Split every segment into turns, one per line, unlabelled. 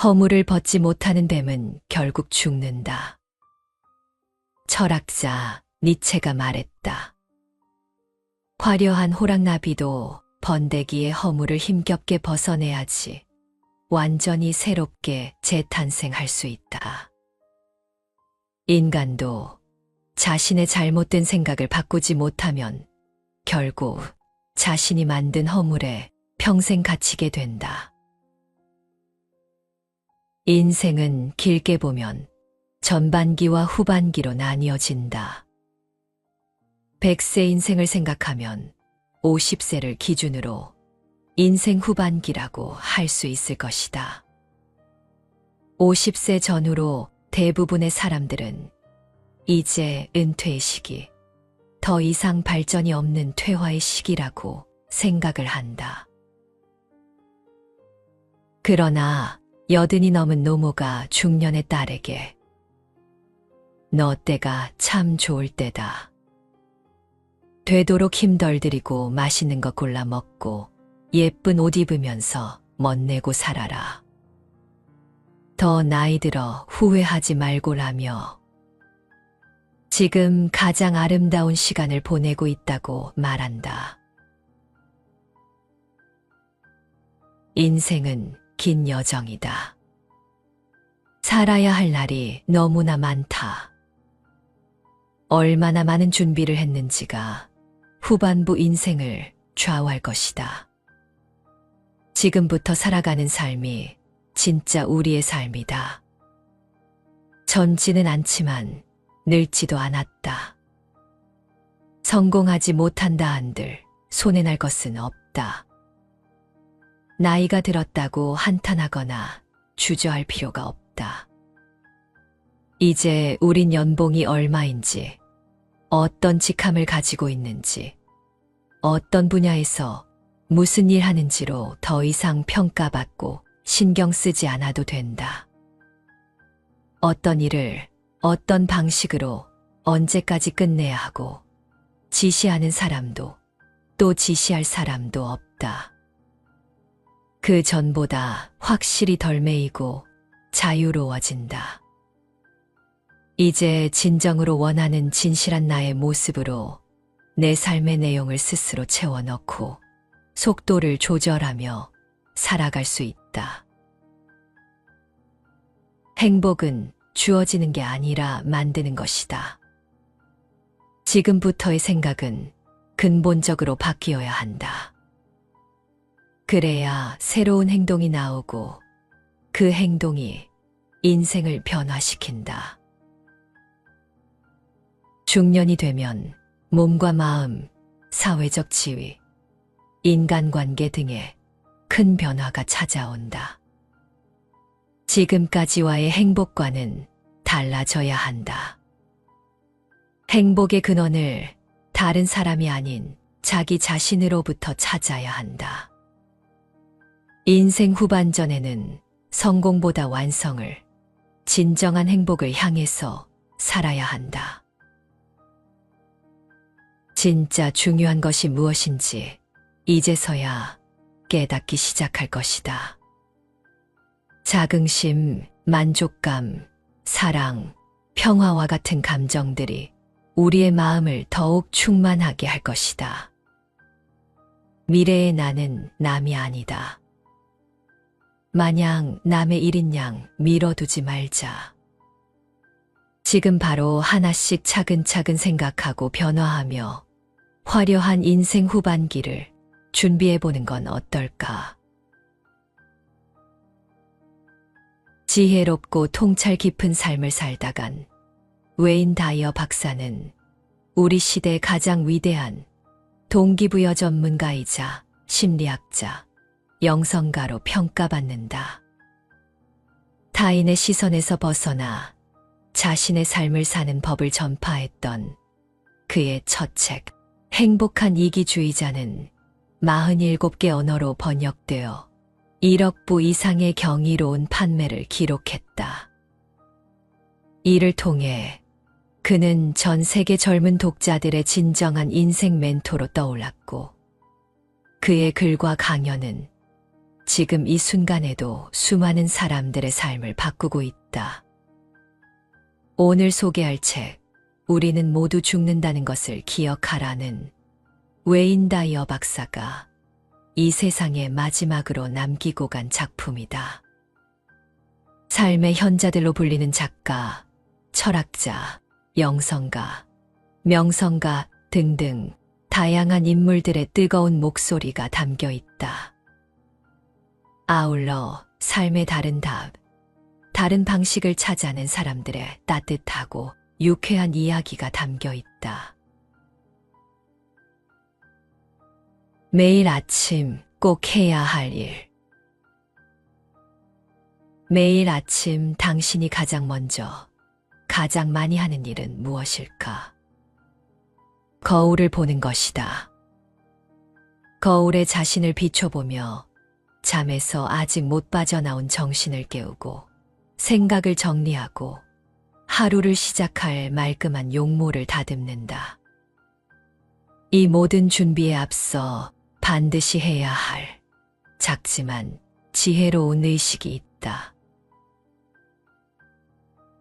허물을 벗지 못하는 뱀은 결국 죽는다. 철학자 니체가 말했다. 화려한 호랑나비도 번데기의 허물을 힘겹게 벗어내야지 완전히 새롭게 재탄생할 수 있다. 인간도 자신의 잘못된 생각을 바꾸지 못하면 결국 자신이 만든 허물에 평생 갇히게 된다. 인생은 길게 보면 전반기와 후반기로 나뉘어진다. 100세 인생을 생각하면 50세를 기준으로 인생 후반기라고 할 수 있을 것이다. 50세 전후로 대부분의 사람들은 이제 은퇴의 시기, 더 이상 발전이 없는 퇴화의 시기라고 생각을 한다. 그러나 80이 넘은 노모가 중년의 딸에게 너 때가 참 좋을 때다. 되도록 힘덜 들이고 맛있는 거 골라 먹고 예쁜 옷 입으면서 멋내고 살아라. 더 나이 들어 후회하지 말고라며 지금 가장 아름다운 시간을 보내고 있다고 말한다. 인생은 긴 여정이다. 살아야 할 날이 너무나 많다. 얼마나 많은 준비를 했는지가 후반부 인생을 좌우할 것이다. 지금부터 살아가는 삶이 진짜 우리의 삶이다. 젊지는 않지만 늙지도 않았다. 성공하지 못한다 한들 손해 날 것은 없다. 나이가 들었다고 한탄하거나 주저할 필요가 없다. 이제 우린 연봉이 얼마인지, 어떤 직함을 가지고 있는지, 어떤 분야에서 무슨 일 하는지로 더 이상 평가받고 신경 쓰지 않아도 된다. 어떤 일을 어떤 방식으로 언제까지 끝내야 하고 지시하는 사람도 또 지시할 사람도 없다. 그 전보다 확실히 덜 매이고 자유로워진다. 이제 진정으로 원하는 진실한 나의 모습으로 내 삶의 내용을 스스로 채워넣고 속도를 조절하며 살아갈 수 있다. 행복은 주어지는 게 아니라 만드는 것이다. 지금부터의 생각은 근본적으로 바뀌어야 한다. 그래야 새로운 행동이 나오고 그 행동이 인생을 변화시킨다. 중년이 되면 몸과 마음, 사회적 지위, 인간관계 등에 큰 변화가 찾아온다. 지금까지와의 행복과는 달라져야 한다. 행복의 근원을 다른 사람이 아닌 자기 자신으로부터 찾아야 한다. 인생 후반전에는 성공보다 완성을, 진정한 행복을 향해서 살아야 한다. 진짜 중요한 것이 무엇인지 이제서야 깨닫기 시작할 것이다. 자긍심, 만족감, 사랑, 평화와 같은 감정들이 우리의 마음을 더욱 충만하게 할 것이다. 미래의 나는 남이 아니다. 마냥 남의 일인 양 미뤄두지 말자. 지금 바로 하나씩 차근차근 생각하고 변화하며 화려한 인생 후반기를 준비해보는 건 어떨까? 지혜롭고 통찰 깊은 삶을 살다간 웨인 다이어 박사는 우리 시대 가장 위대한 동기부여 전문가이자 심리학자, 영성가로 평가받는다. 타인의 시선에서 벗어나 자신의 삶을 사는 법을 전파했던 그의 첫 책, 행복한 이기주의자는 47개 언어로 번역되어 1억 부 이상의 경이로운 판매를 기록했다. 이를 통해 그는 전 세계 젊은 독자들의 진정한 인생 멘토로 떠올랐고, 그의 글과 강연은 지금 이 순간에도 수많은 사람들의 삶을 바꾸고 있다. 오늘 소개할 책, 우리는 모두 죽는다는 것을 기억하라는 웨인 다이어 박사가 이 세상에 마지막으로 남기고 간 작품이다. 삶의 현자들로 불리는 작가, 철학자, 영성가, 명성가 등등 다양한 인물들의 뜨거운 목소리가 담겨 있다. 아울러 삶의 다른 답, 다른 방식을 찾아낸 사람들의 따뜻하고 유쾌한 이야기가 담겨 있다. 매일 아침 꼭 해야 할 일. 매일 아침 당신이 가장 먼저, 가장 많이 하는 일은 무엇일까? 거울을 보는 것이다. 거울에 자신을 비춰보며 잠에서 아직 못 빠져나온 정신을 깨우고 생각을 정리하고 하루를 시작할 말끔한 용모를 다듬는다. 이 모든 준비에 앞서 반드시 해야 할 작지만 지혜로운 의식이 있다.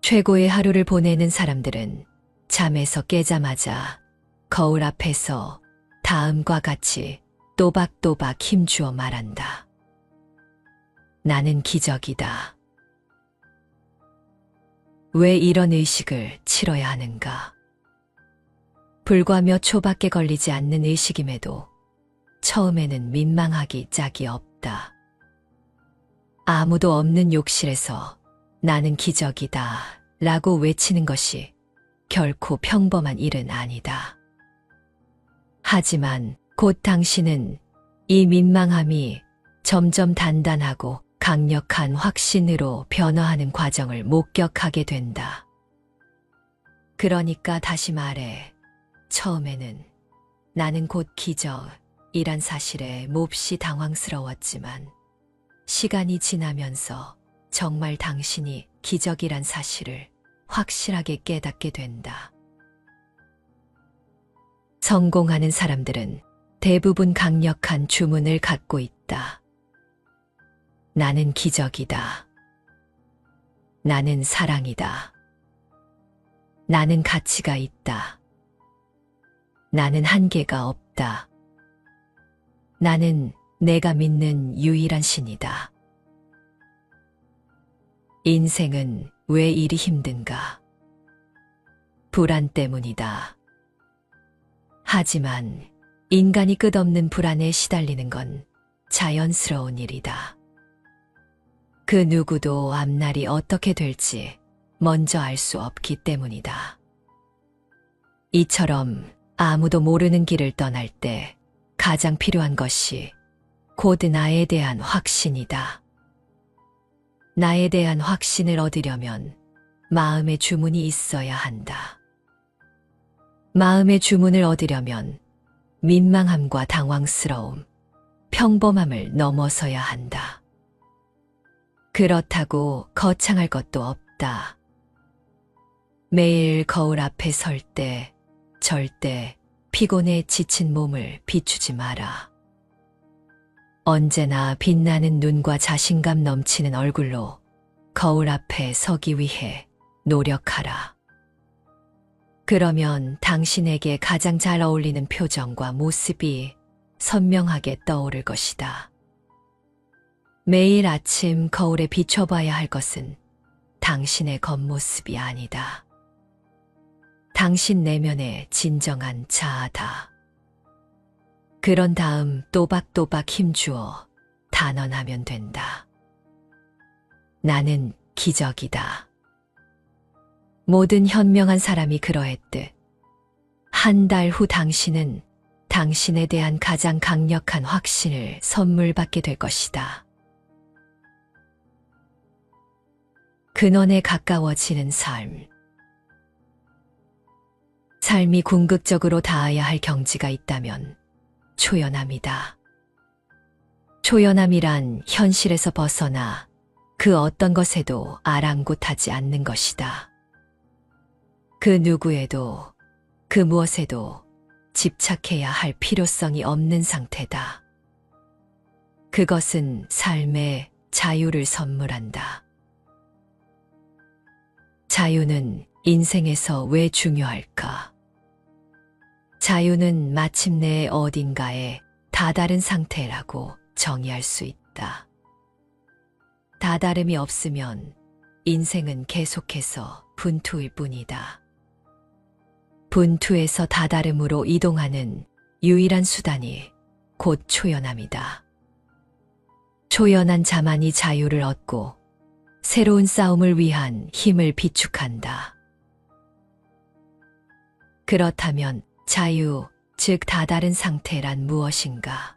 최고의 하루를 보내는 사람들은 잠에서 깨자마자 거울 앞에서 다음과 같이 또박또박 힘주어 말한다. 나는 기적이다. 왜 이런 의식을 치러야 하는가? 불과 몇 초밖에 걸리지 않는 의식임에도 처음에는 민망하기 짝이 없다. 아무도 없는 욕실에서 나는 기적이다 라고 외치는 것이 결코 평범한 일은 아니다. 하지만 곧 당신은 이 민망함이 점점 단단하고 강력한 확신으로 변화하는 과정을 목격하게 된다. 그러니까 다시 말해, 처음에는 나는 곧 기적이란 사실에 몹시 당황스러웠지만 시간이 지나면서 정말 당신이 기적이란 사실을 확실하게 깨닫게 된다. 성공하는 사람들은 대부분 강력한 주문을 갖고 있다. 나는 기적이다. 나는 사랑이다. 나는 가치가 있다. 나는 한계가 없다. 나는 내가 믿는 유일한 신이다. 인생은 왜 이리 힘든가? 불안 때문이다. 하지만 인간이 끝없는 불안에 시달리는 건 자연스러운 일이다. 그 누구도 앞날이 어떻게 될지 먼저 알 수 없기 때문이다. 이처럼 아무도 모르는 길을 떠날 때 가장 필요한 것이 곧 나에 대한 확신이다. 나에 대한 확신을 얻으려면 마음의 주문이 있어야 한다. 마음의 주문을 얻으려면 민망함과 당황스러움, 평범함을 넘어서야 한다. 그렇다고 거창할 것도 없다. 매일 거울 앞에 설 때 절대 피곤에 지친 몸을 비추지 마라. 언제나 빛나는 눈과 자신감 넘치는 얼굴로 거울 앞에 서기 위해 노력하라. 그러면 당신에게 가장 잘 어울리는 표정과 모습이 선명하게 떠오를 것이다. 매일 아침 거울에 비춰봐야 할 것은 당신의 겉모습이 아니다. 당신 내면의 진정한 자아다. 그런 다음 또박또박 힘주어 단언하면 된다. 나는 기적이다. 모든 현명한 사람이 그러했듯 한 달 후 당신은 당신에 대한 가장 강력한 확신을 선물 받게 될 것이다. 근원에 가까워지는 삶. 삶이 궁극적으로 닿아야 할 경지가 있다면 초연함이다. 초연함이란 현실에서 벗어나 그 어떤 것에도 아랑곳하지 않는 것이다. 그 누구에도, 그 무엇에도 집착해야 할 필요성이 없는 상태다. 그것은 삶의 자유를 선물한다. 자유는 인생에서 왜 중요할까? 자유는 마침내 어딘가에 다다른 상태라고 정의할 수 있다. 다다름이 없으면 인생은 계속해서 분투일 뿐이다. 분투에서 다다름으로 이동하는 유일한 수단이 곧 초연함이다. 초연한 자만이 자유를 얻고 새로운 싸움을 위한 힘을 비축한다. 그렇다면 자유, 즉 다다른 상태란 무엇인가?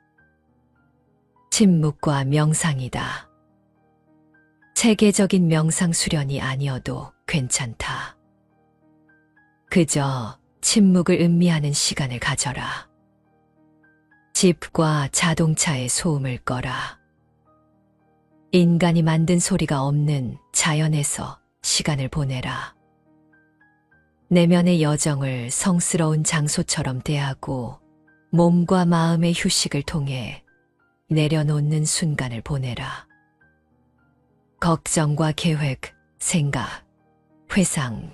침묵과 명상이다. 체계적인 명상 수련이 아니어도 괜찮다. 그저 침묵을 음미하는 시간을 가져라. 집과 자동차의 소음을 꺼라. 인간이 만든 소리가 없는 자연에서 시간을 보내라. 내면의 여정을 성스러운 장소처럼 대하고 몸과 마음의 휴식을 통해 내려놓는 순간을 보내라. 걱정과 계획, 생각, 회상,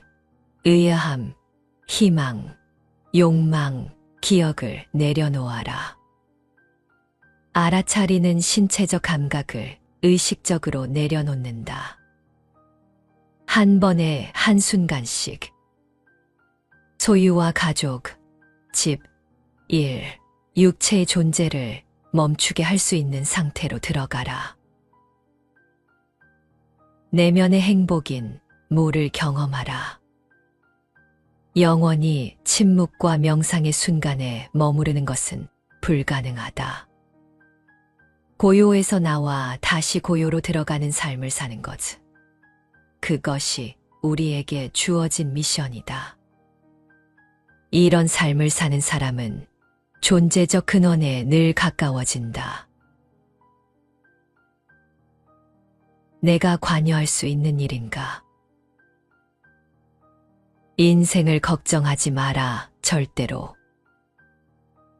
의아함, 희망, 욕망, 기억을 내려놓아라. 알아차리는 신체적 감각을 의식적으로 내려놓는다. 한 번에 한순간씩 소유와 가족, 집, 일, 육체의 존재를 멈추게 할 수 있는 상태로 들어가라. 내면의 행복인 무를 경험하라. 영원히 침묵과 명상의 순간에 머무르는 것은 불가능하다. 고요에서 나와 다시 고요로 들어가는 삶을 사는 것. 그것이 우리에게 주어진 미션이다. 이런 삶을 사는 사람은 존재적 근원에 늘 가까워진다. 내가 관여할 수 있는 일인가? 인생을 걱정하지 마라, 절대로.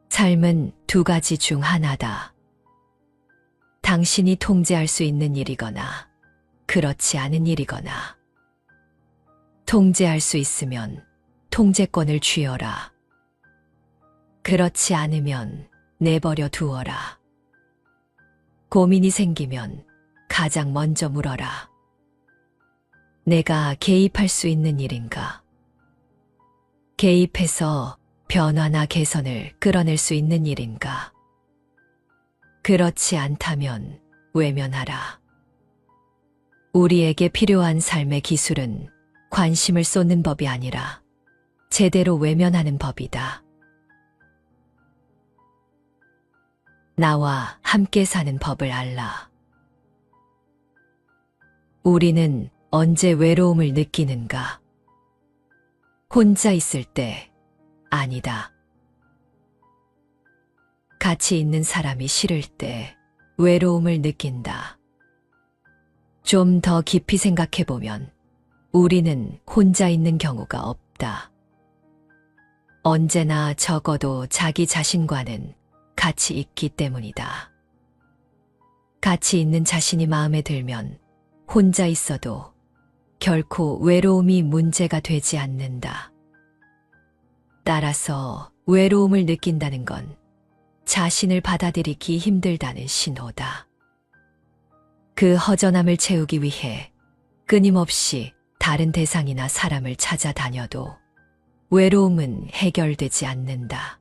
삶은 두 가지 중 하나다. 당신이 통제할 수 있는 일이거나, 그렇지 않은 일이거나. 통제할 수 있으면 통제권을 쥐어라. 그렇지 않으면 내버려 두어라. 고민이 생기면 가장 먼저 물어라. 내가 개입할 수 있는 일인가? 개입해서 변화나 개선을 끌어낼 수 있는 일인가? 그렇지 않다면 외면하라. 우리에게 필요한 삶의 기술은 관심을 쏟는 법이 아니라 제대로 외면하는 법이다. 나와 함께 사는 법을 알라. 우리는 언제 외로움을 느끼는가? 혼자 있을 때 아니다. 같이 있는 사람이 싫을 때 외로움을 느낀다. 좀 더 깊이 생각해보면 우리는 혼자 있는 경우가 없다. 언제나 적어도 자기 자신과는 같이 있기 때문이다. 같이 있는 자신이 마음에 들면 혼자 있어도 결코 외로움이 문제가 되지 않는다. 따라서 외로움을 느낀다는 건 자신을 받아들이기 힘들다는 신호다. 그 허전함을 채우기 위해 끊임없이 다른 대상이나 사람을 찾아다녀도 외로움은 해결되지 않는다.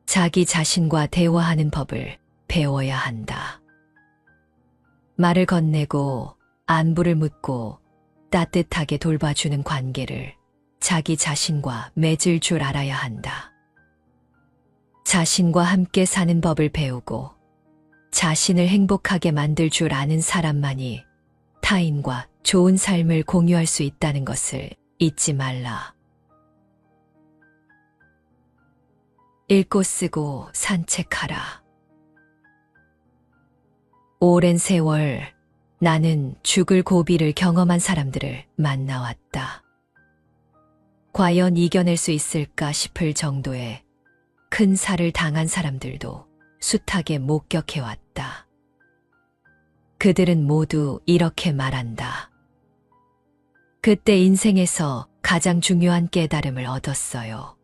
자기 자신과 대화하는 법을 배워야 한다. 말을 건네고 안부를 묻고 따뜻하게 돌봐주는 관계를 자기 자신과 맺을 줄 알아야 한다. 자신과 함께 사는 법을 배우고 자신을 행복하게 만들 줄 아는 사람만이 타인과 좋은 삶을 공유할 수 있다는 것을 잊지 말라. 읽고 쓰고 산책하라. 오랜 세월 나는 죽을 고비를 경험한 사람들을 만나왔다. 과연 이겨낼 수 있을까 싶을 정도의 큰 살을 당한 사람들도 숱하게 목격해왔다. 그들은 모두 이렇게 말한다. 그때 인생에서 가장 중요한 깨달음을 얻었어요.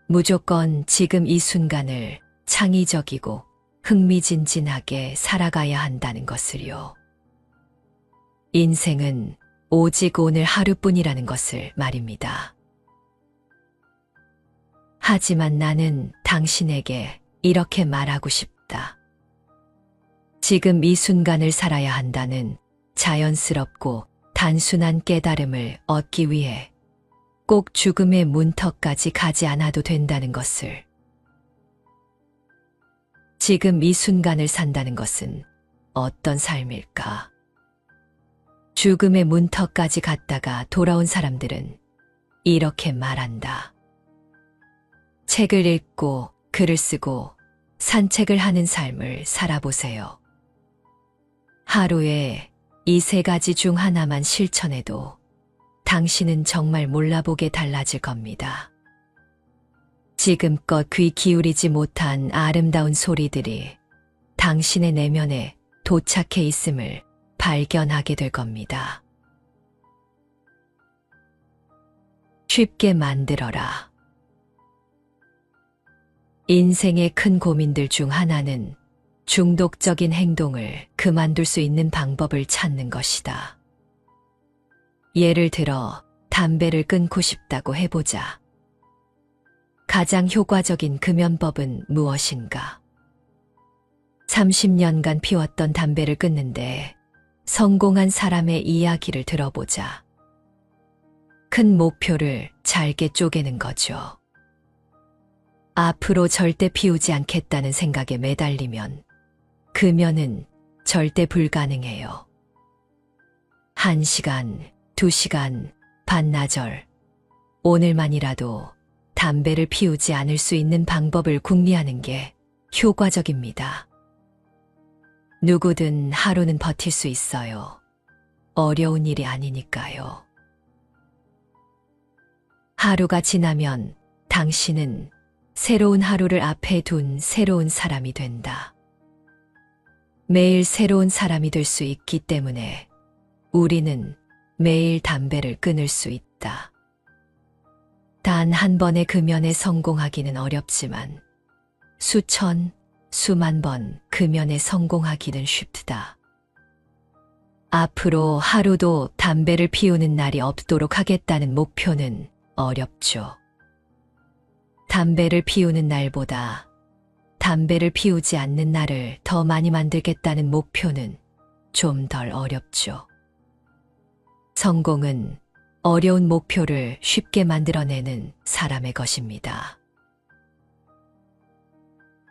무조건 지금 이 순간을 창의적이고 흥미진진하게 살아가야 한다는 것을요. 인생은 오직 오늘 하루뿐이라는 것을 말입니다. 하지만 나는 당신에게 이렇게 말하고 싶다. 지금 이 순간을 살아야 한다는 자연스럽고 단순한 깨달음을 얻기 위해 꼭 죽음의 문턱까지 가지 않아도 된다는 것을. 지금 이 순간을 산다는 것은 어떤 삶일까? 죽음의 문턱까지 갔다가 돌아온 사람들은 이렇게 말한다. 책을 읽고 글을 쓰고 산책을 하는 삶을 살아보세요. 하루에 이 세 가지 중 하나만 실천해도 당신은 정말 몰라보게 달라질 겁니다. 지금껏 귀 기울이지 못한 아름다운 소리들이 당신의 내면에 도착해 있음을 발견하게 될 겁니다. 쉽게 만들어라. 인생의 큰 고민들 중 하나는 중독적인 행동을 그만둘 수 있는 방법을 찾는 것이다. 예를 들어 담배를 끊고 싶다고 해보자. 가장 효과적인 금연법은 무엇인가? 30년간 피웠던 담배를 끊는데 성공한 사람의 이야기를 들어보자. 큰 목표를 잘게 쪼개는 거죠. 앞으로 절대 피우지 않겠다는 생각에 매달리면 금연은 절대 불가능해요. 1시간, 2시간, 반나절, 오늘만이라도 담배를 피우지 않을 수 있는 방법을 궁리하는 게 효과적입니다. 누구든 하루는 버틸 수 있어요. 어려운 일이 아니니까요. 하루가 지나면 당신은 새로운 하루를 앞에 둔 새로운 사람이 된다. 매일 새로운 사람이 될 수 있기 때문에 우리는 매일 담배를 끊을 수 있다. 단 한 번의 금연에 성공하기는 어렵지만 수천, 수만 번 금연에 성공하기는 쉽다. 앞으로 하루도 담배를 피우는 날이 없도록 하겠다는 목표는 어렵죠. 담배를 피우는 날보다 담배를 피우지 않는 날을 더 많이 만들겠다는 목표는 좀 덜 어렵죠. 성공은 어려운 목표를 쉽게 만들어내는 사람의 것입니다.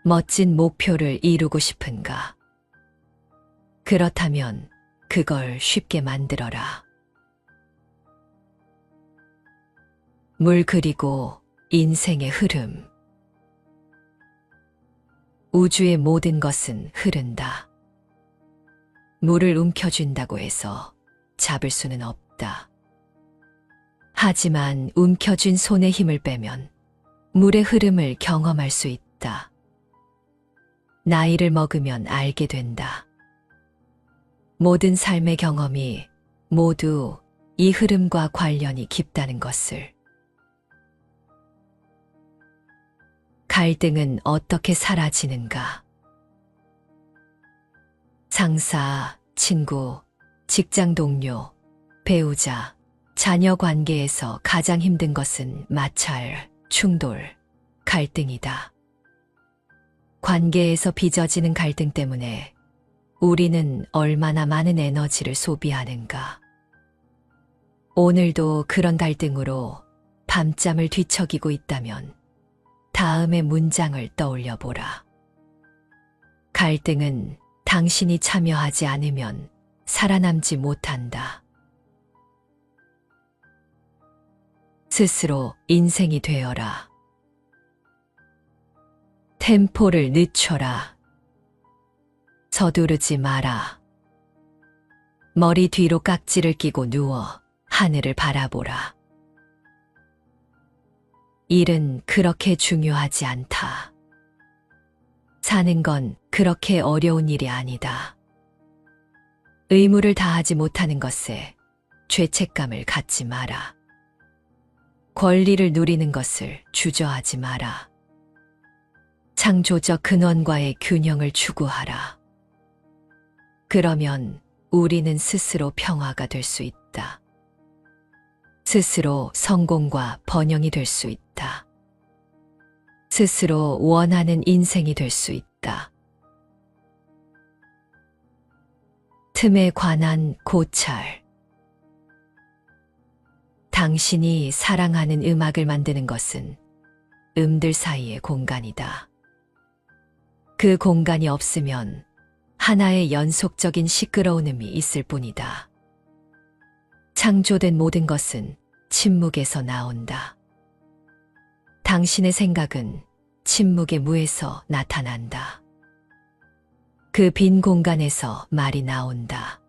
멋진 목표를 이루고 싶은가? 그렇다면 그걸 쉽게 만들어라. 물 그리고 인생의 흐름. 우주의 모든 것은 흐른다. 물을 움켜쥔다고 해서 잡을 수는 없다. 하지만 움켜쥔 손의 힘을 빼면 물의 흐름을 경험할 수 있다. 나이를 먹으면 알게 된다. 모든 삶의 경험이 모두 이 흐름과 관련이 깊다는 것을. 갈등은 어떻게 사라지는가? 상사, 친구, 직장 동료, 배우자, 자녀 관계에서 가장 힘든 것은 마찰, 충돌, 갈등이다. 관계에서 빚어지는 갈등 때문에 우리는 얼마나 많은 에너지를 소비하는가? 오늘도 그런 갈등으로 밤잠을 뒤척이고 있다면 다음의 문장을 떠올려 보라. 갈등은 당신이 참여하지 않으면 살아남지 못한다. 스스로 인생이 되어라. 템포를 늦춰라. 서두르지 마라. 머리 뒤로 깍지를 끼고 누워 하늘을 바라보라. 일은 그렇게 중요하지 않다. 사는 건 그렇게 어려운 일이 아니다. 의무를 다하지 못하는 것에 죄책감을 갖지 마라. 권리를 누리는 것을 주저하지 마라. 창조적 근원과의 균형을 추구하라. 그러면 우리는 스스로 평화가 될 수 있다. 스스로 성공과 번영이 될 수 있다. 스스로 원하는 인생이 될 수 있다. 틈에 관한 고찰. 당신이 사랑하는 음악을 만드는 것은 음들 사이의 공간이다. 그 공간이 없으면 하나의 연속적인 시끄러운 음이 있을 뿐이다. 창조된 모든 것은 침묵에서 나온다. 당신의 생각은 침묵의 무에서 나타난다. 그 빈 공간에서 말이 나온다.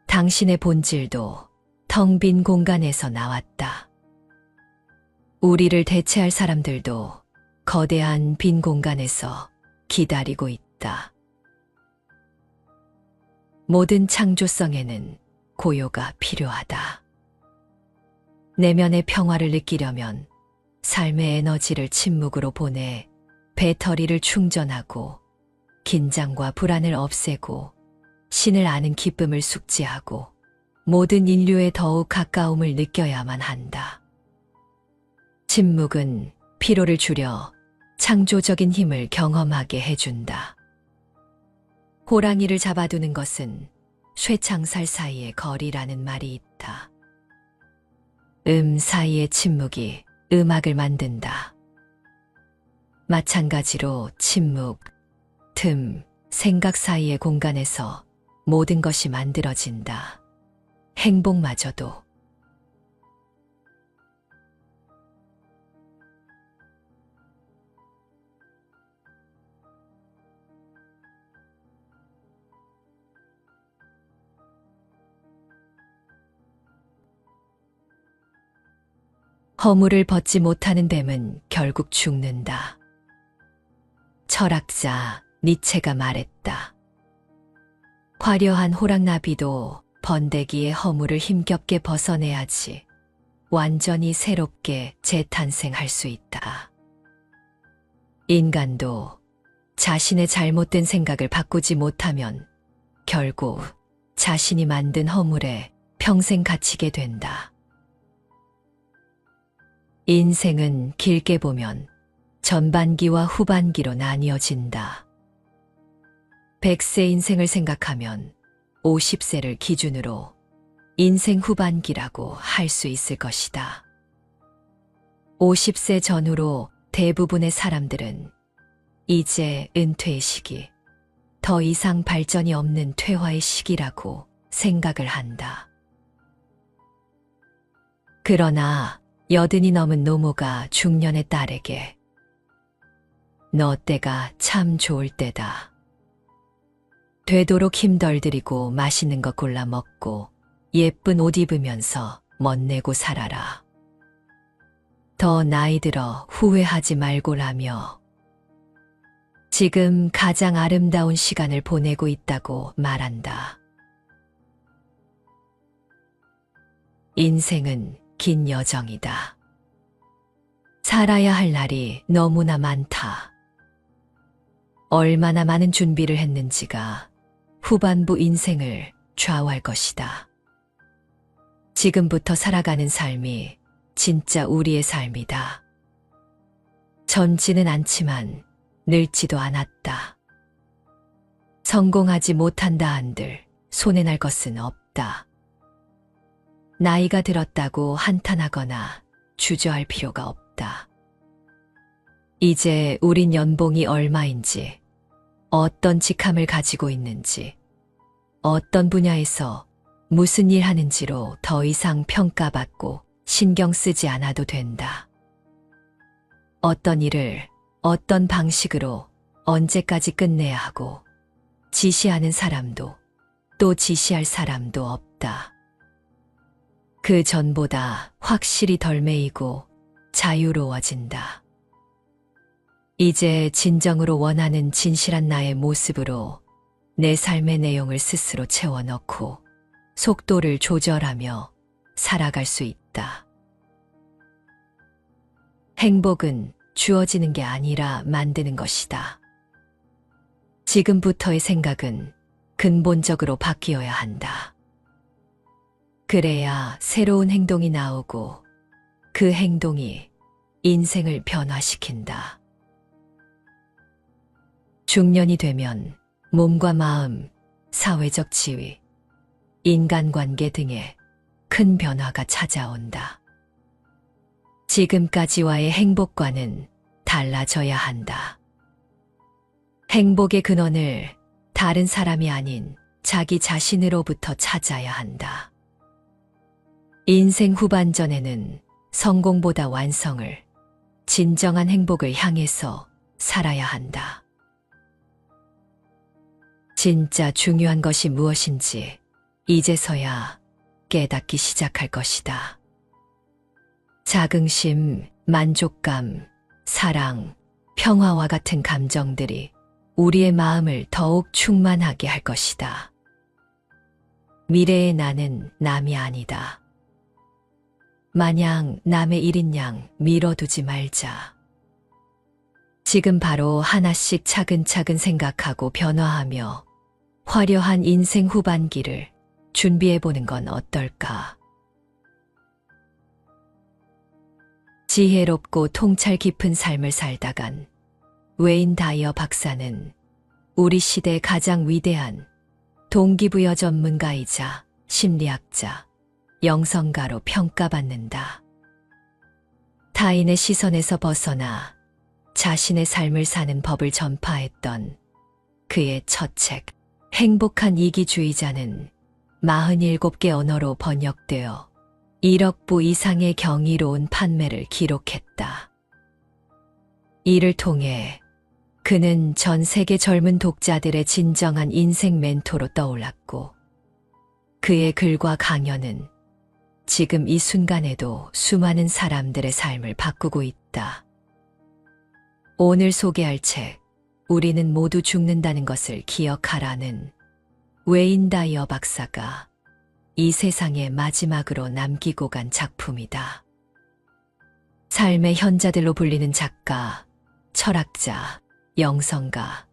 당신의 본질도 텅 빈 공간에서 나왔다. 우리를 대체할 사람들도 거대한 빈 공간에서 기다리고 있다. 모든 창조성에는 고요가 필요하다. 내면의 평화를 느끼려면 삶의 에너지를 침묵으로 보내 배터리를 충전하고 긴장과 불안을 없애고 신을 아는 기쁨을 숙지하고 모든 인류에 더욱 가까움을 느껴야만 한다. 침묵은 피로를 줄여 창조적인 힘을 경험하게 해준다. 호랑이를 잡아두는 것은 쇠창살 사이의 거리라는 말이 있다. 사이의 침묵이 음악을 만든다. 마찬가지로 침묵, 틈, 생각 사이의 공간에서 모든 것이 만들어진다. 행복마저도. 허물을 벗지 못하는 뱀은 결국 죽는다. 철학자 니체가 말했다. 화려한 호랑나비도 번데기의 허물을 힘겹게 벗어내야지 완전히 새롭게 재탄생할 수 있다. 인간도 자신의 잘못된 생각을 바꾸지 못하면 결국 자신이 만든 허물에 평생 갇히게 된다. 인생은 길게 보면 전반기와 후반기로 나뉘어진다. 100세 인생을 생각하면 50세를 기준으로 인생 후반기라고 할 수 있을 것이다. 50세 전후로 대부분의 사람들은 이제 은퇴의 시기, 더 이상 발전이 없는 퇴화의 시기라고 생각을 한다. 그러나 80이 넘은 노모가 중년의 딸에게 너 때가 참 좋을 때다. 되도록 힘 덜 들이고 맛있는 것 골라 먹고 예쁜 옷 입으면서 멋내고 살아라. 더 나이 들어 후회하지 말고라며 지금 가장 아름다운 시간을 보내고 있다고 말한다. 인생은 긴 여정이다. 살아야 할 날이 너무나 많다. 얼마나 많은 준비를 했는지가 후반부 인생을 좌우할 것이다. 지금부터 살아가는 삶이 진짜 우리의 삶이다. 젊지는 않지만 늙지도 않았다. 성공하지 못한다 한들 손해날 것은 없다. 나이가 들었다고 한탄하거나 주저할 필요가 없다. 이제 우린 연봉이 얼마인지, 어떤 직함을 가지고 있는지, 어떤 분야에서 무슨 일 하는지로 더 이상 평가받고 신경 쓰지 않아도 된다. 어떤 일을 어떤 방식으로 언제까지 끝내야 하고 지시하는 사람도 또 지시할 사람도 없다. 그 전보다 확실히 덜 매이고 자유로워진다. 이제 진정으로 원하는 진실한 나의 모습으로 내 삶의 내용을 스스로 채워넣고 속도를 조절하며 살아갈 수 있다. 행복은 주어지는 게 아니라 만드는 것이다. 지금부터의 생각은 근본적으로 바뀌어야 한다. 그래야 새로운 행동이 나오고 그 행동이 인생을 변화시킨다. 중년이 되면 몸과 마음, 사회적 지위, 인간관계 등의 큰 변화가 찾아온다. 지금까지와의 행복과는 달라져야 한다. 행복의 근원을 다른 사람이 아닌 자기 자신으로부터 찾아야 한다. 인생 후반전에는 성공보다 완성을, 진정한 행복을 향해서 살아야 한다. 진짜 중요한 것이 무엇인지 이제서야 깨닫기 시작할 것이다. 자긍심, 만족감, 사랑, 평화와 같은 감정들이 우리의 마음을 더욱 충만하게 할 것이다. 미래의 나는 남이 아니다. 마냥 남의 일인 양 미뤄두지 말자. 지금 바로 하나씩 차근차근 생각하고 변화하며 화려한 인생 후반기를 준비해보는 건 어떨까? 지혜롭고 통찰 깊은 삶을 살다간 웨인 다이어 박사는 우리 시대 가장 위대한 동기부여 전문가이자 심리학자, 영성가로 평가받는다. 타인의 시선에서 벗어나 자신의 삶을 사는 법을 전파했던 그의 첫 책, 행복한 이기주의자는 47개 언어로 번역되어 1억 부 이상의 경이로운 판매를 기록했다. 이를 통해 그는 전 세계 젊은 독자들의 진정한 인생 멘토로 떠올랐고, 그의 글과 강연은 지금 이 순간에도 수많은 사람들의 삶을 바꾸고 있다. 오늘 소개할 책, 우리는 모두 죽는다는 것을 기억하라는 웨인 다이어 박사가 이 세상에 마지막으로 남기고 간 작품이다. 삶의 현자들로 불리는 작가, 철학자, 영성가,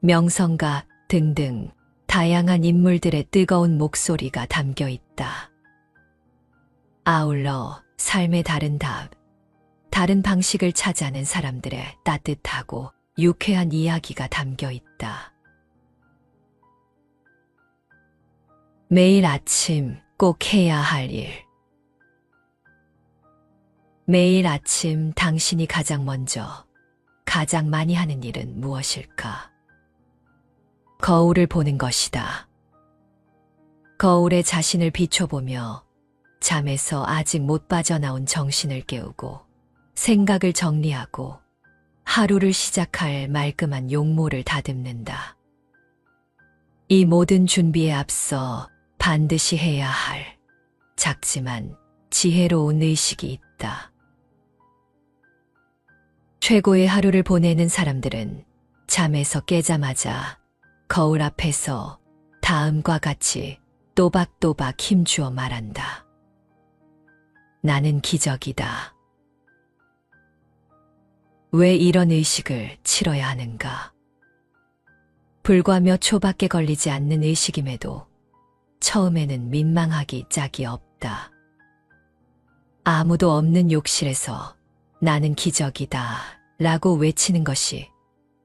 명성가 등등 다양한 인물들의 뜨거운 목소리가 담겨 있다. 아울러 삶의 다른 답, 다른 방식을 찾아낸 사람들의 따뜻하고 유쾌한 이야기가 담겨 있다. 매일 아침 꼭 해야 할 일. 매일 아침 당신이 가장 먼저, 가장 많이 하는 일은 무엇일까? 거울을 보는 것이다. 거울에 자신을 비춰보며 잠에서 아직 못 빠져나온 정신을 깨우고 생각을 정리하고 하루를 시작할 말끔한 용모를 다듬는다. 이 모든 준비에 앞서 반드시 해야 할 작지만 지혜로운 의식이 있다. 최고의 하루를 보내는 사람들은 잠에서 깨자마자 거울 앞에서 다음과 같이 또박또박 힘주어 말한다. 나는 기적이다. 왜 이런 의식을 치러야 하는가? 불과 몇 초밖에 걸리지 않는 의식임에도 처음에는 민망하기 짝이 없다. 아무도 없는 욕실에서 나는 기적이다 라고 외치는 것이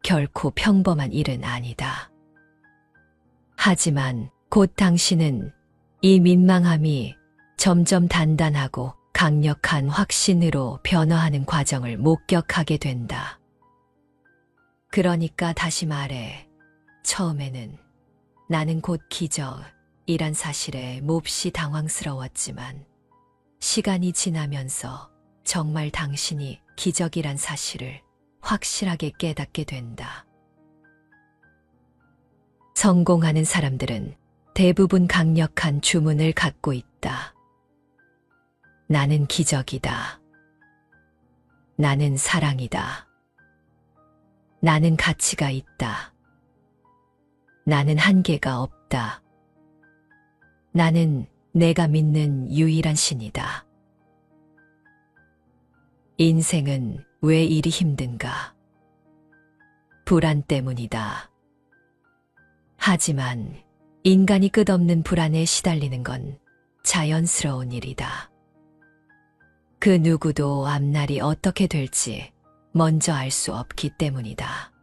결코 평범한 일은 아니다. 하지만 곧 당신은 이 민망함이 점점 단단하고 강력한 확신으로 변화하는 과정을 목격하게 된다. 그러니까 다시 말해, 처음에는 나는 곧 기적이란 사실에 몹시 당황스러웠지만 시간이 지나면서 정말 당신이 기적이란 사실을 확실하게 깨닫게 된다. 성공하는 사람들은 대부분 강력한 주문을 갖고 있다. 나는 기적이다. 나는 사랑이다. 나는 가치가 있다. 나는 한계가 없다. 나는 내가 믿는 유일한 신이다. 인생은 왜 이리 힘든가? 불안 때문이다. 하지만 인간이 끝없는 불안에 시달리는 건 자연스러운 일이다. 그 누구도 앞날이 어떻게 될지 먼저 알 수 없기 때문이다.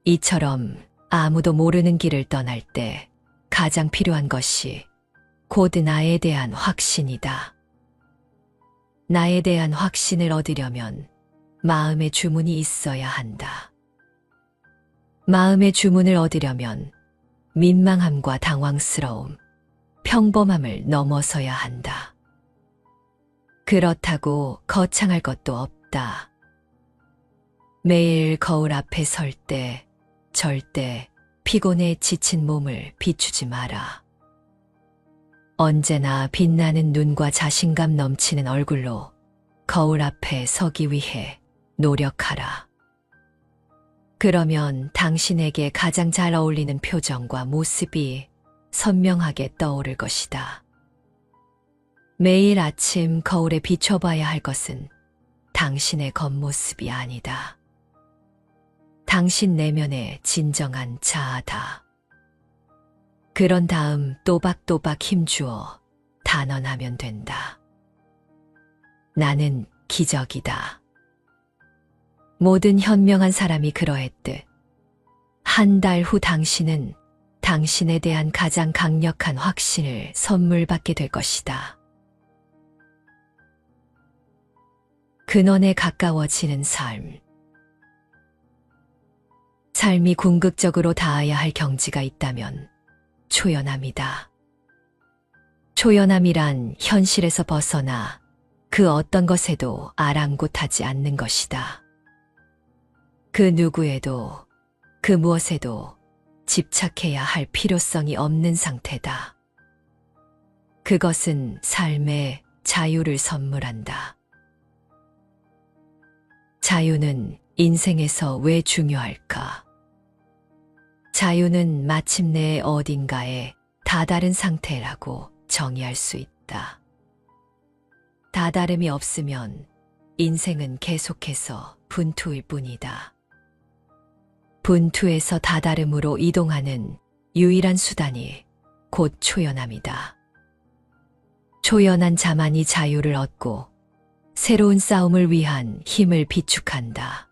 이처럼 아무도 모르는 길을 떠날 때 가장 필요한 것이 곧 나에 대한 확신이다. 나에 대한 확신을 얻으려면 마음의 주문이 있어야 한다. 마음의 주문을 얻으려면 민망함과 당황스러움, 평범함을 넘어서야 한다. 그렇다고 거창할 것도 없다. 매일 거울 앞에 설 때 절대 피곤에 지친 몸을 비추지 마라. 언제나 빛나는 눈과 자신감 넘치는 얼굴로 거울 앞에 서기 위해 노력하라. 그러면 당신에게 가장 잘 어울리는 표정과 모습이 선명하게 떠오를 것이다. 매일 아침 거울에 비춰봐야 할 것은 당신의 겉모습이 아니다. 당신 내면의 진정한 자아다. 그런 다음 또박또박 힘주어 단언하면 된다. 나는 기적이다. 모든 현명한 사람이 그러했듯 한 달 후 당신은 당신에 대한 가장 강력한 확신을 선물 받게 될 것이다. 근원에 가까워지는 삶. 삶이 궁극적으로 닿아야 할 경지가 있다면 초연함이다. 초연함이란 현실에서 벗어나 그 어떤 것에도 아랑곳하지 않는 것이다. 그 누구에도 그 무엇에도 집착해야 할 필요성이 없는 상태다. 그것은 삶의 자유를 선물한다. 자유는 인생에서 왜 중요할까? 자유는 마침내 어딘가에 다다른 상태라고 정의할 수 있다. 다다름이 없으면 인생은 계속해서 분투일 뿐이다. 분투에서 다다름으로 이동하는 유일한 수단이 곧 초연함이다. 초연한 자만이 자유를 얻고 새로운 싸움을 위한 힘을 비축한다.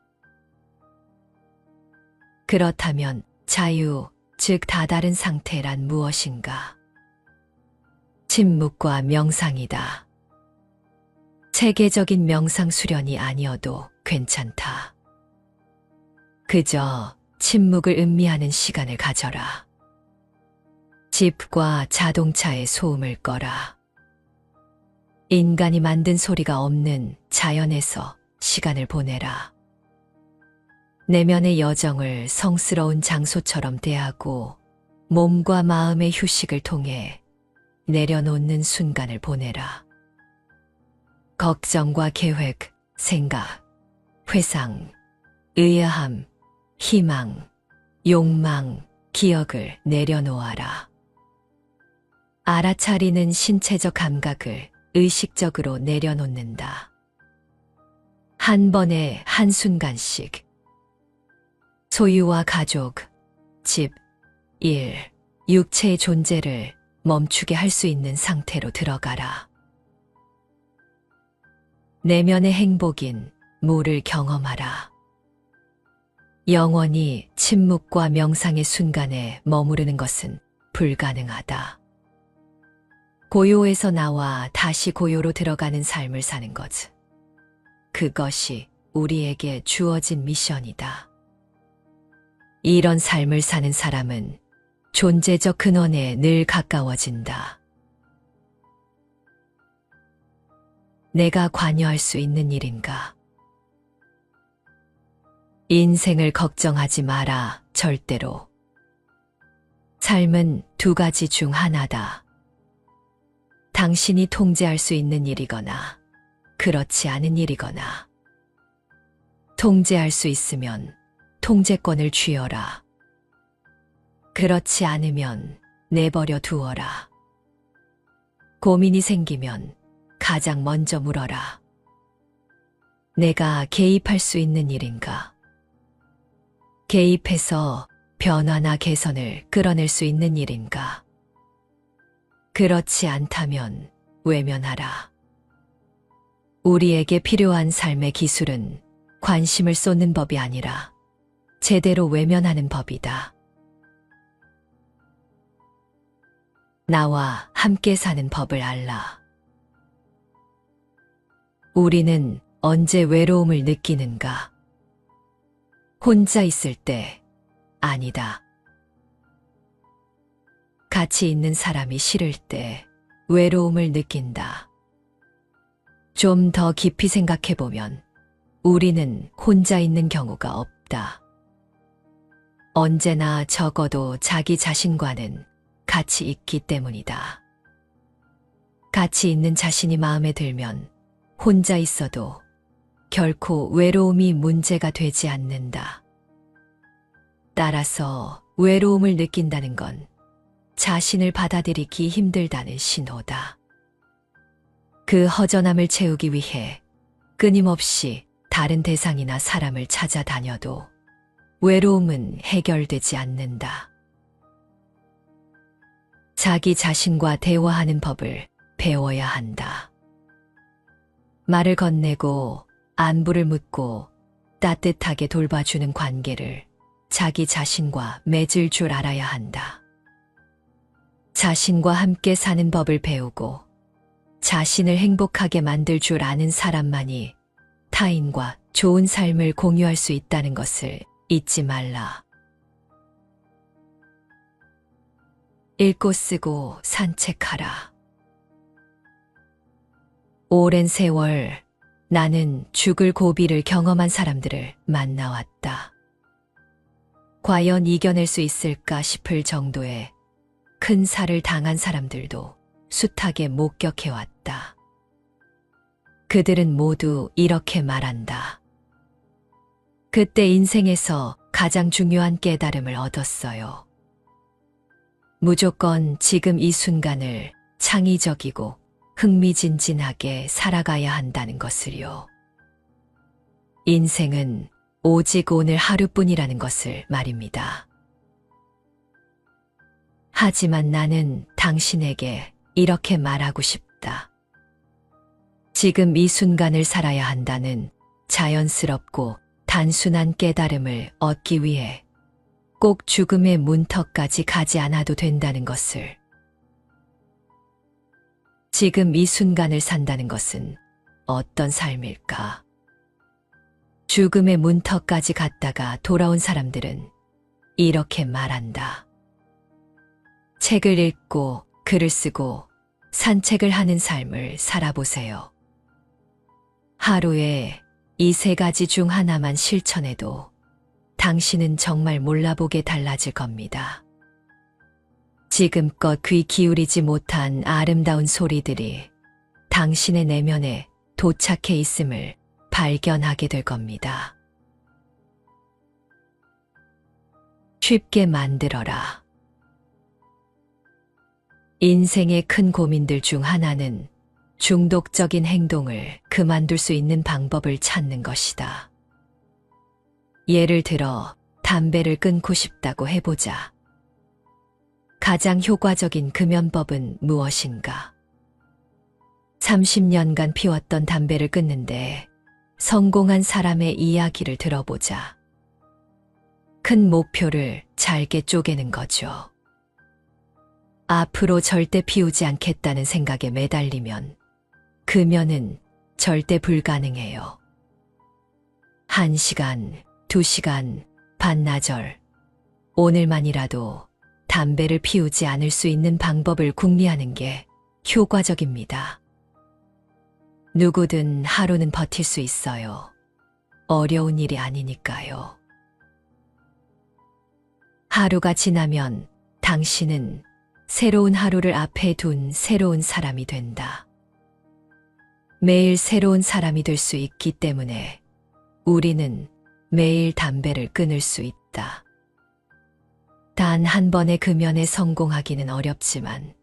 그렇다면 자유, 즉 다다른 상태란 무엇인가? 침묵과 명상이다. 체계적인 명상 수련이 아니어도 괜찮다. 그저 침묵을 음미하는 시간을 가져라. 집과 자동차의 소음을 꺼라. 인간이 만든 소리가 없는 자연에서 시간을 보내라. 내면의 여정을 성스러운 장소처럼 대하고 몸과 마음의 휴식을 통해 내려놓는 순간을 보내라. 걱정과 계획, 생각, 회상, 의아함, 희망, 욕망, 기억을 내려놓아라. 알아차리는 신체적 감각을 의식적으로 내려놓는다. 한 번에 한순간씩 소유와 가족, 집, 일, 육체의 존재를 멈추게 할 수 있는 상태로 들어가라. 내면의 행복인 무를 경험하라. 영원히 침묵과 명상의 순간에 머무르는 것은 불가능하다. 고요에서 나와 다시 고요로 들어가는 삶을 사는 것. 그것이 우리에게 주어진 미션이다. 이런 삶을 사는 사람은 존재적 근원에 늘 가까워진다. 내가 관여할 수 있는 일인가? 인생을 걱정하지 마라, 절대로. 삶은 두 가지 중 하나다. 당신이 통제할 수 있는 일이거나, 그렇지 않은 일이거나. 통제할 수 있으면 통제권을 쥐어라. 그렇지 않으면 내버려 두어라. 고민이 생기면 가장 먼저 물어라. 내가 개입할 수 있는 일인가? 개입해서 변화나 개선을 끌어낼 수 있는 일인가? 그렇지 않다면 외면하라. 우리에게 필요한 삶의 기술은 관심을 쏟는 법이 아니라 제대로 외면하는 법이다. 나와 함께 사는 법을 알라. 우리는 언제 외로움을 느끼는가? 혼자 있을 때 아니다. 같이 있는 사람이 싫을 때 외로움을 느낀다. 좀 더 깊이 생각해보면 우리는 혼자 있는 경우가 없다. 언제나 적어도 자기 자신과는 같이 있기 때문이다. 같이 있는 자신이 마음에 들면 혼자 있어도 결코 외로움이 문제가 되지 않는다. 따라서 외로움을 느낀다는 건 자신을 받아들이기 힘들다는 신호다. 그 허전함을 채우기 위해 끊임없이 다른 대상이나 사람을 찾아다녀도 외로움은 해결되지 않는다. 자기 자신과 대화하는 법을 배워야 한다. 말을 건네고 안부를 묻고 따뜻하게 돌봐주는 관계를 자기 자신과 맺을 줄 알아야 한다. 자신과 함께 사는 법을 배우고 자신을 행복하게 만들 줄 아는 사람만이 타인과 좋은 삶을 공유할 수 있다는 것을 잊지 말라. 읽고 쓰고 산책하라. 오랜 세월 나는 죽을 고비를 경험한 사람들을 만나왔다. 과연 이겨낼 수 있을까 싶을 정도의 큰 살을 당한 사람들도 숱하게 목격해왔다. 그들은 모두 이렇게 말한다. 그때 인생에서 가장 중요한 깨달음을 얻었어요. 무조건 지금 이 순간을 창의적이고 흥미진진하게 살아가야 한다는 것을요. 인생은 오직 오늘 하루뿐이라는 것을 말입니다. 하지만 나는 당신에게 이렇게 말하고 싶다. 지금 이 순간을 살아야 한다는 자연스럽고 단순한 깨달음을 얻기 위해 꼭 죽음의 문턱까지 가지 않아도 된다는 것을. 지금 이 순간을 산다는 것은 어떤 삶일까? 죽음의 문턱까지 갔다가 돌아온 사람들은 이렇게 말한다. 책을 읽고 글을 쓰고 산책을 하는 삶을 살아보세요. 하루에 이 세 가지 중 하나만 실천해도 당신은 정말 몰라보게 달라질 겁니다. 지금껏 귀 기울이지 못한 아름다운 소리들이 당신의 내면에 도착해 있음을 발견하게 될 겁니다. 쉽게 만들어라. 인생의 큰 고민들 중 하나는 중독적인 행동을 그만둘 수 있는 방법을 찾는 것이다. 예를 들어 담배를 끊고 싶다고 해보자. 가장 효과적인 금연법은 무엇인가? 30년간 피웠던 담배를 끊는데 성공한 사람의 이야기를 들어보자. 큰 목표를 잘게 쪼개는 거죠. 앞으로 절대 피우지 않겠다는 생각에 매달리면 금연은 절대 불가능해요. 1시간, 2시간, 반나절, 오늘만이라도 담배를 피우지 않을 수 있는 방법을 궁리하는 게 효과적입니다. 누구든 하루는 버틸 수 있어요. 어려운 일이 아니니까요. 하루가 지나면 당신은 새로운 하루를 앞에 둔 새로운 사람이 된다. 매일 새로운 사람이 될 수 있기 때문에 우리는 매일 담배를 끊을 수 있다. 단 한 번의 금연에 성공하기는 어렵지만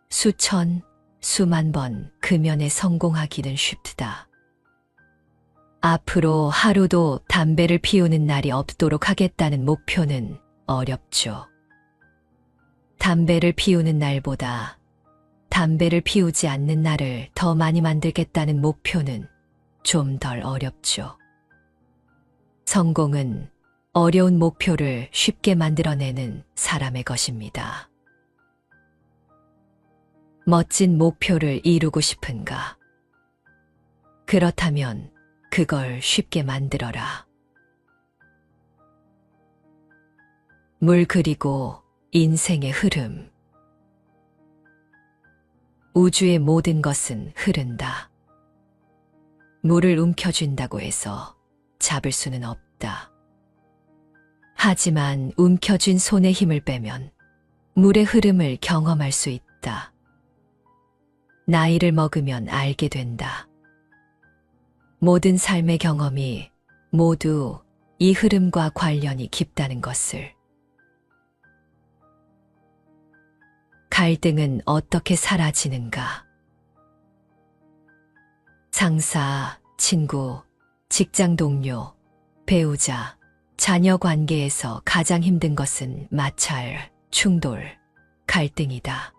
수천, 수만 번 금연에 성공하기는 쉽다. 앞으로 하루도 담배를 피우는 날이 없도록 하겠다는 목표는 어렵죠. 담배를 피우는 날보다 담배를 피우지 않는 날을 더 많이 만들겠다는 목표는 좀 덜 어렵죠. 성공은 어려운 목표를 쉽게 만들어내는 사람의 것입니다. 멋진 목표를 이루고 싶은가? 그렇다면 그걸 쉽게 만들어라. 물 그리고 인생의 흐름. 우주의 모든 것은 흐른다. 물을 움켜쥔다고 해서 잡을 수는 없다. 하지만 움켜쥔 손의 힘을 빼면 물의 흐름을 경험할 수 있다. 나이를 먹으면 알게 된다. 모든 삶의 경험이 모두 이 흐름과 관련이 깊다는 것을. 갈등은 어떻게 사라지는가? 상사, 친구, 직장 동료, 배우자, 자녀 관계에서 가장 힘든 것은 마찰, 충돌, 갈등이다.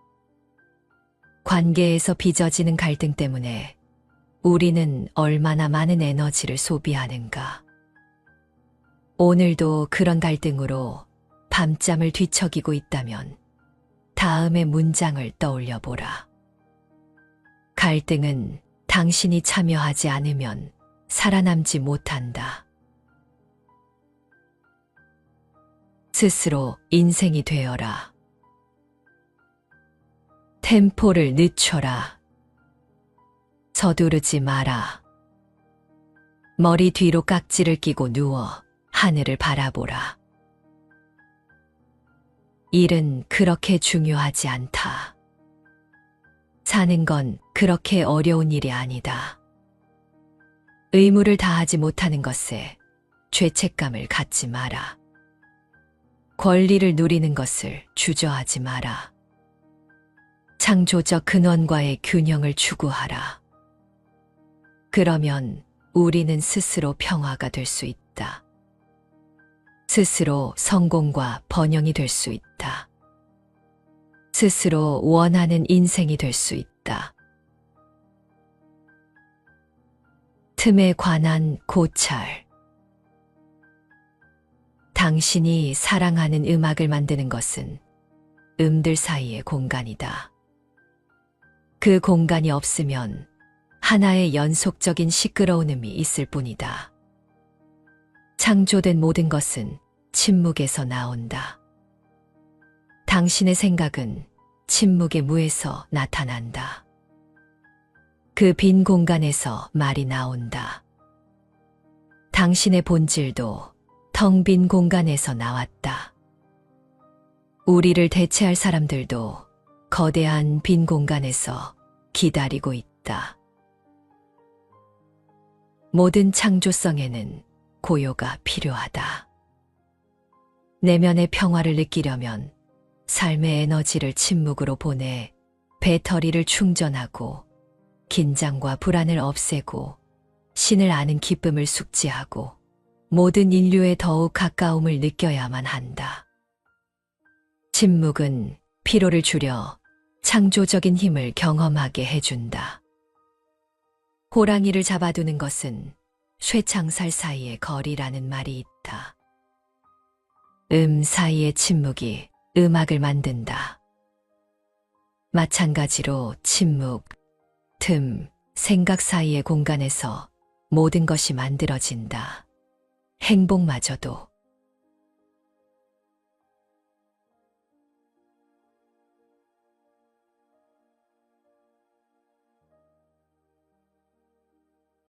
관계에서 빚어지는 갈등 때문에 우리는 얼마나 많은 에너지를 소비하는가. 오늘도 그런 갈등으로 밤잠을 뒤척이고 있다면 다음의 문장을 떠올려 보라. 갈등은 당신이 참여하지 않으면 살아남지 못한다. 스스로 인생이 되어라. 템포를 늦춰라. 서두르지 마라. 머리 뒤로 깍지를 끼고 누워 하늘을 바라보라. 일은 그렇게 중요하지 않다. 사는 건 그렇게 어려운 일이 아니다. 의무를 다하지 못하는 것에 죄책감을 갖지 마라. 권리를 누리는 것을 주저하지 마라. 창조적 근원과의 균형을 추구하라. 그러면 우리는 스스로 평화가 될 수 있다. 스스로 성공과 번영이 될 수 있다. 스스로 원하는 인생이 될 수 있다. 틈에 관한 고찰. 당신이 사랑하는 음악을 만드는 것은 음들 사이의 공간이다. 그 공간이 없으면 하나의 연속적인 시끄러운 음이 있을 뿐이다. 창조된 모든 것은 침묵에서 나온다. 당신의 생각은 침묵의 무에서 나타난다. 그 빈 공간에서 말이 나온다. 당신의 본질도 텅 빈 공간에서 나왔다. 우리를 대체할 사람들도 거대한 빈 공간에서 기다리고 있다. 모든 창조성에는 고요가 필요하다. 내면의 평화를 느끼려면 삶의 에너지를 침묵으로 보내 배터리를 충전하고 긴장과 불안을 없애고 신을 아는 기쁨을 숙지하고 모든 인류에 더욱 가까움을 느껴야만 한다. 침묵은 피로를 줄여 창조적인 힘을 경험하게 해준다. 호랑이를 잡아두는 것은 쇠창살 사이의 거리라는 말이 있다. 사이의 침묵이 음악을 만든다. 마찬가지로 침묵, 틈, 생각 사이의 공간에서 모든 것이 만들어진다. 행복마저도